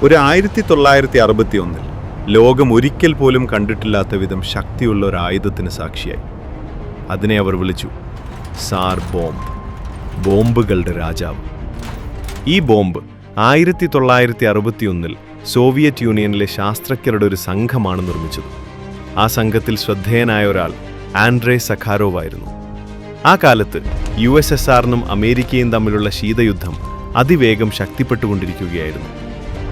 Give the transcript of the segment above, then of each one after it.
ഒരു 1961 ലോകം ഒരിക്കൽ പോലും കണ്ടിട്ടില്ലാത്ത വിധം ശക്തിയുള്ള ഒരു ആയുധത്തിന് സാക്ഷിയായി. അതിനെ അവർ വിളിച്ചു സാർ ബോംബ്, ബോംബുകളുടെ രാജാവ്. ഈ ബോംബ് 1961 സോവിയറ്റ് യൂണിയനിലെ ശാസ്ത്രജ്ഞരുടെ ഒരു സംഘമാണ് നിർമ്മിച്ചത്. ആ സംഘത്തിൽ ശ്രദ്ധേയനായ ഒരാൾ ആൻഡ്രേ സഖാരോവ് ആയിരുന്നു. ആ കാലത്ത് USSRനും അമേരിക്കയും തമ്മിലുള്ള ശീതയുദ്ധം അതിവേഗം ശക്തിപ്പെട്ടുകൊണ്ടിരിക്കുകയായിരുന്നു.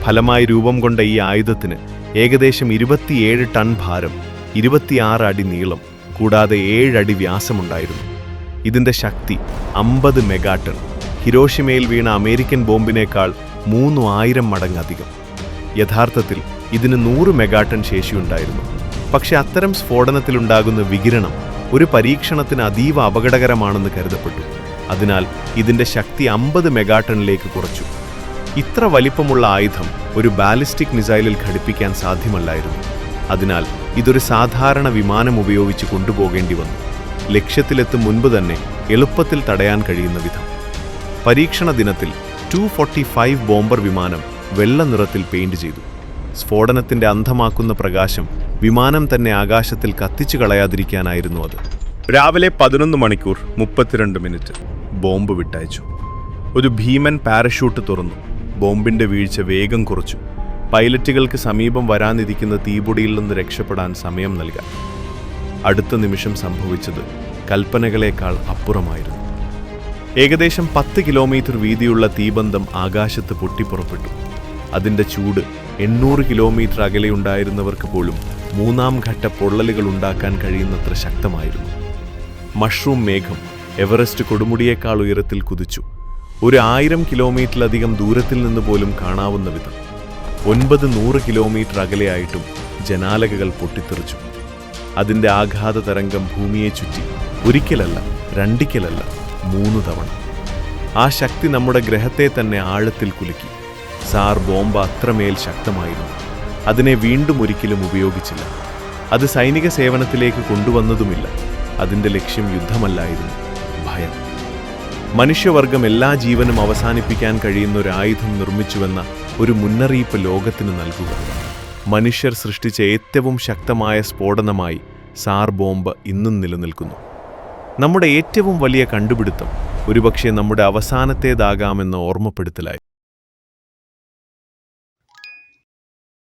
ഫലമായി രൂപം കൊണ്ട ഈ ആയുധത്തിന് ഏകദേശം 27 ടൺ ഭാരം, 26 അടി നീളം, കൂടാതെ 7 അടി വ്യാസമുണ്ടായിരുന്നു. ഇതിൻ്റെ ശക്തി 50 മെഗാടൺ, ഹിരോഷിമയിൽ വീണ അമേരിക്കൻ ബോംബിനേക്കാൾ 3000 മടങ്ങധികം. യഥാർത്ഥത്തിൽ ഇതിന് 100 മെഗാടൺ ശേഷിയുണ്ടായിരുന്നു. പക്ഷെ അത്തരം സ്ഫോടനത്തിലുണ്ടാകുന്ന വികിരണം ഒരു പരീക്ഷണത്തിന് അതീവ അപകടകരമാണെന്ന് കരുതപ്പെട്ടു. അതിനാൽ ഇതിൻ്റെ ശക്തി 50 മെഗാടണിലേക്ക് കുറച്ചു. ഇത്ര വലിപ്പമുള്ള ആയുധം ഒരു ബാലിസ്റ്റിക് മിസൈലിൽ ഘടിപ്പിക്കാൻ സാധ്യമല്ലായിരുന്നു. അതിനാൽ ഇതൊരു സാധാരണ വിമാനം ഉപയോഗിച്ച് കൊണ്ടുപോകേണ്ടി വന്നു, ലക്ഷ്യത്തിലെത്തും മുൻപ് തന്നെ എളുപ്പത്തിൽ തടയാൻ കഴിയുന്ന വിധം. പരീക്ഷണ ദിനത്തിൽ 245 ബോംബർ വിമാനം വെള്ള നിറത്തിൽ പെയിന്റ് ചെയ്തു. സ്ഫോടനത്തിന്റെ അന്ധമാക്കുന്ന പ്രകാശം വിമാനം തന്നെ ആകാശത്തിൽ കത്തിച്ചു കളയാതിരിക്കാനായിരുന്നു അത്. രാവിലെ 11 മണിക്കൂർ 32 മിനിറ്റ് ബോംബ് വിട്ടയച്ചു. ഒരു ഭീമൻ പാരഷൂട്ട് തുറന്നു. ബോംബിന്റെ വീഴ്ച വേഗം കുറച്ചു. പൈലറ്റുകൾക്ക് സമീപം വരാനിരിക്കുന്ന തീപൊടിയിൽ നിന്ന് രക്ഷപ്പെടാൻ സമയം നൽകാൻ. അടുത്ത നിമിഷം സംഭവിച്ചത് കൽപ്പനകളേക്കാൾ അപ്പുറമായിരുന്നു. ഏകദേശം 10 കിലോമീറ്റർ വീതിയുള്ള തീബന്ധം ആകാശത്ത് പൊട്ടിപ്പുറപ്പെട്ടു. അതിൻ്റെ ചൂട് 800 കിലോമീറ്റർ അകലെയുണ്ടായിരുന്നവർക്ക് പോലും മൂന്നാം ഘട്ട പൊള്ളലുകൾ ഉണ്ടാക്കാൻ കഴിയുന്നത്ര ശക്തമായിരുന്നു. മഷ്റൂം മേഘം എവറസ്റ്റ് കൊടുമുടിയേക്കാൾ ഉയരത്തിൽ കുതിച്ചു. ഒരു 1000 കിലോമീറ്ററിലധികം ദൂരത്തിൽ നിന്ന് പോലും കാണാവുന്ന വിധം. 900 കിലോമീറ്റർ അകലെയായിട്ടും ജനാലകകൾ പൊട്ടിത്തെറിച്ചു. അതിൻ്റെ ആഘാത തരംഗം ഭൂമിയെ ചുറ്റി ഒരിക്കലല്ല, രണ്ടിക്കലല്ല, 3 തവണ. ആ ശക്തി നമ്മുടെ ഗ്രഹത്തെ തന്നെ ആഴത്തിൽ കുലുക്കി. സാർ ബോംബ് അത്രമേൽ ശക്തമായിരുന്നു. അതിനെ വീണ്ടും ഒരിക്കലും ഉപയോഗിച്ചില്ല. അത് സൈനിക സേവനത്തിലേക്ക് കൊണ്ടുവന്നതുമില്ല. അതിൻ്റെ ലക്ഷ്യം യുദ്ധമല്ലായിരുന്നു, ഭയം. മനുഷ്യവർഗം എല്ലാ ജീവനും അവസാനിപ്പിക്കാൻ കഴിയുന്ന ഒരു ആയുധം നിർമ്മിച്ചുവെന്ന ഒരു മുന്നറിയിപ്പ് ലോകത്തിന് നൽകുക. മനുഷ്യർ സൃഷ്ടിച്ച ഏറ്റവും ശക്തമായ സ്ഫോടനമായി സാർ ബോംബ് ഇന്നും നിലനിൽക്കുന്നു. നമ്മുടെ ഏറ്റവും വലിയ കണ്ടുപിടുത്തം ഒരുപക്ഷെ നമ്മുടെ അവസാനത്തേതാകാമെന്ന ഓർമ്മപ്പെടുത്തലായി.